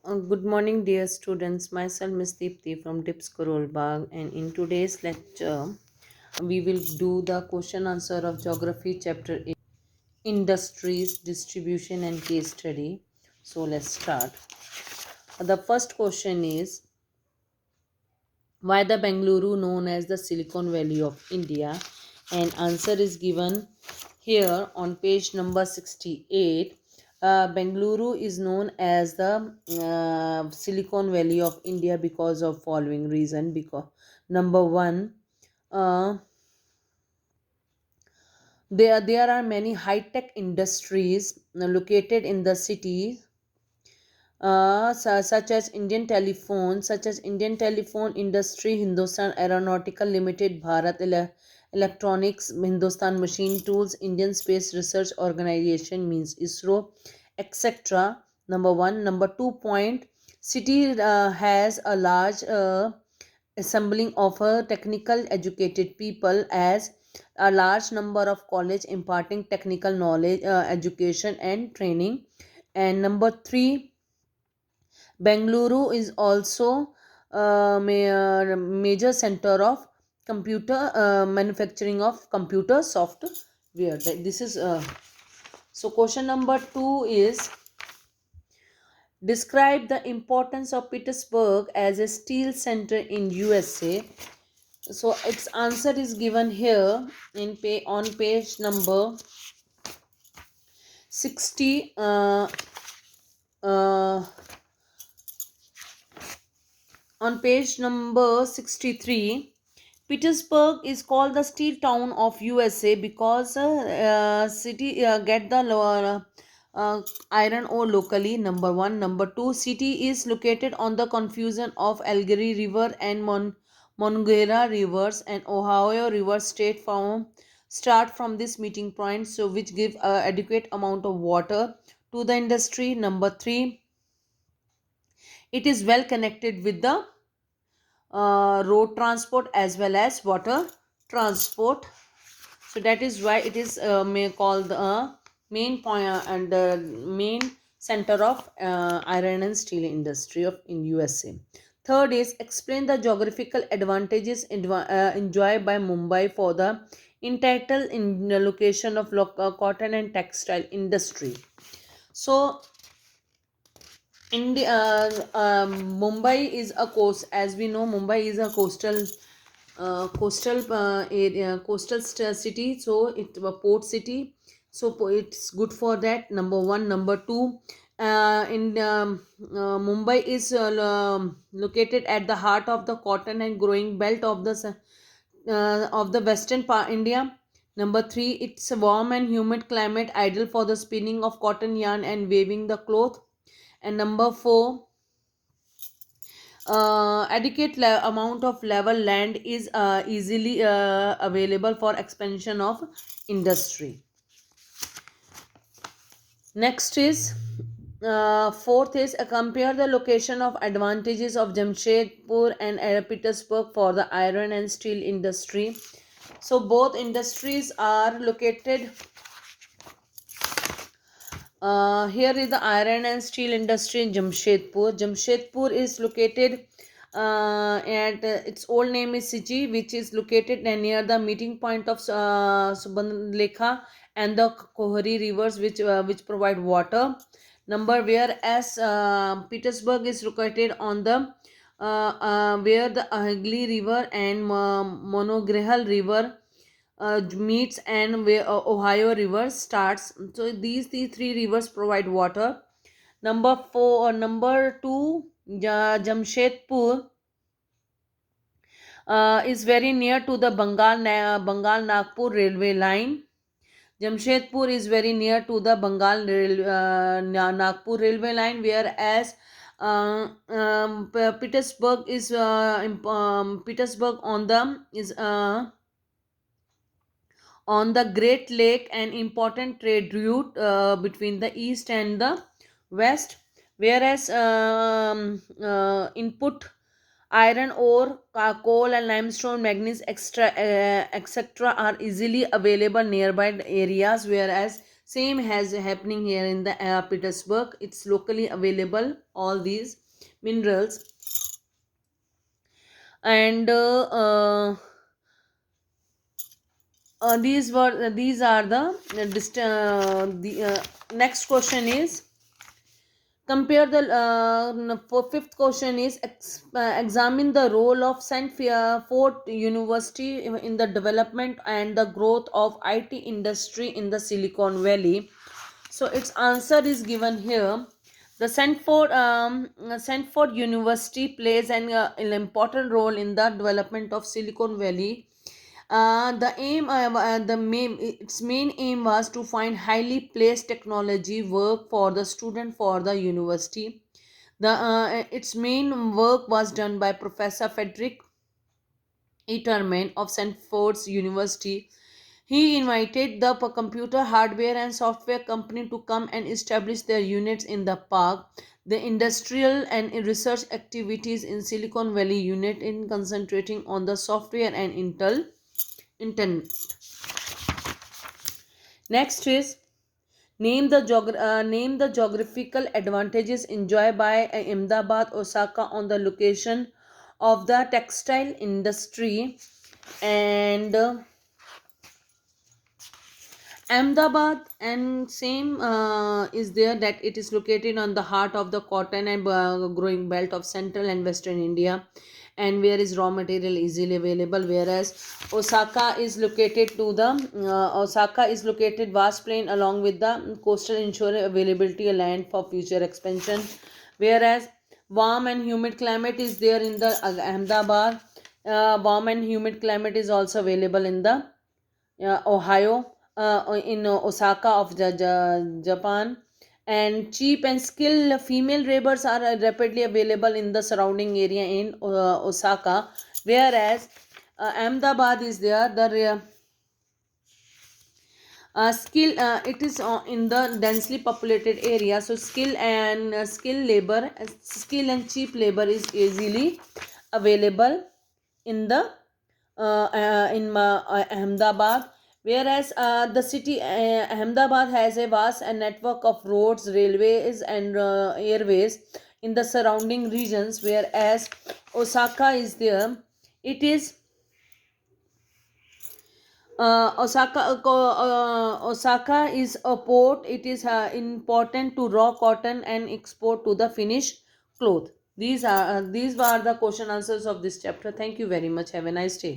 Good morning, dear students. Myself, Miss Deepti from Tips Karol Bagh, and in today's lecture, we will do the question answer of Geography Chapter 8, Industries, Distribution, and Case Study. So, let's start. The first question is, why the Bengaluru known as the Silicon Valley of India? And answer is given here on page number 68. Bengaluru is known as the Silicon Valley of India because of following reason. Because number one, uh, there are many high tech industries located in the city, such as Indian Telephone Industry, Hindustan Aeronautical Limited, Electronics, Hindustan Machine Tools, Indian Space Research Organization means ISRO, etc. Number one. Number two point, city has a large assembling of technical educated people as a large number of college imparting technical knowledge, education and training. And number three, Bengaluru is also a major center of computer manufacturing of computer software. This is so. Question number two is, describe the importance of Petersburg as a steel center in USA. So its answer is given here on page number 60. Uh, on page number 63, Petersburg is called the steel town of USA because city get the iron ore locally. Number one. Number two, city is located on the confusion of Algary River and Monongahela rivers and Ohio River start from this meeting point, so which give adequate amount of water to the industry. Number three, it is well connected with the road transport as well as water transport. So that is why it is may called the main point and the main center of iron and steel industry of in USA. Third is, explain the geographical advantages enjoyed by Mumbai for the entitled in the location of cotton and textile industry. So Mumbai is a coast. As we know, Mumbai is a city. So it a port city. So it's good for that. Number one. Number two. In Mumbai is located at the heart of the cotton and growing belt of the western part India. Number three, it's a warm and humid climate ideal for the spinning of cotton yarn and weaving the cloth. And number four, adequate amount of level land is easily available for expansion of industry. Next is fourth is compare the location of advantages of Jamshedpur and Petersburg for the iron and steel industry. So both industries are located. Here is the iron and steel industry in Jamshedpur. Jamshedpur is located at its old name is Siji, which is located near the meeting point of Subandlekha and the Kohari rivers, which provide water. Number whereas Petersburg is located on the where the Ahagli river and Monongahela river meets and where Ohio River starts. So these three rivers provide water. Number four, number two, Jamshedpur is very near to the Bengal Nagpur railway line. Jamshedpur is very near to the Nagpur railway line, whereas Petersburg is Petersburg on the Great Lake, an important trade route between the east and the west, whereas input iron ore, coal and limestone, manganese, etc. are easily available nearby areas, whereas Same has happening here in the Petersburg. It's locally available, all these minerals. And these are the next question is, compare the for fifth question is examine the role of Ford University in the development and the growth of IT industry in the Silicon Valley. So its answer is given here. The Stanford University plays an important role in the development of Silicon Valley. Its main aim was to find highly placed technology work for the student for the university. Its main work was done by Professor Frederick Eterman of Stanford University. He invited the computer hardware and software company to come and establish their units in the park. The industrial and research activities in Silicon Valley unit in concentrating on the software and internet. Next is, name the geographical advantages enjoyed by Ahmedabad, Osaka on the location of the textile industry. And Ahmedabad and same is there that it is located on the heart of the cotton and growing belt of central and western India, and where is raw material easily available. Whereas Osaka is located vast plain along with the coastal ensuring availability a land for future expansion. Whereas warm and humid climate is there in the Ahmedabad. Warm and humid climate is also available in the Ohio, in Osaka of Japan. And cheap and skilled female laborers are rapidly available in the surrounding area in Osaka, whereas Ahmedabad is there. The skill it is in the densely populated area, so skill and cheap labor is easily available in the Ahmedabad. Whereas the city Ahmedabad has a vast network of roads, railways, and airways in the surrounding regions. Whereas Osaka is there, it is Osaka is a port. It is important to raw cotton and export to the finished cloth. These were the question answers of this chapter. Thank you very much. Have a nice day.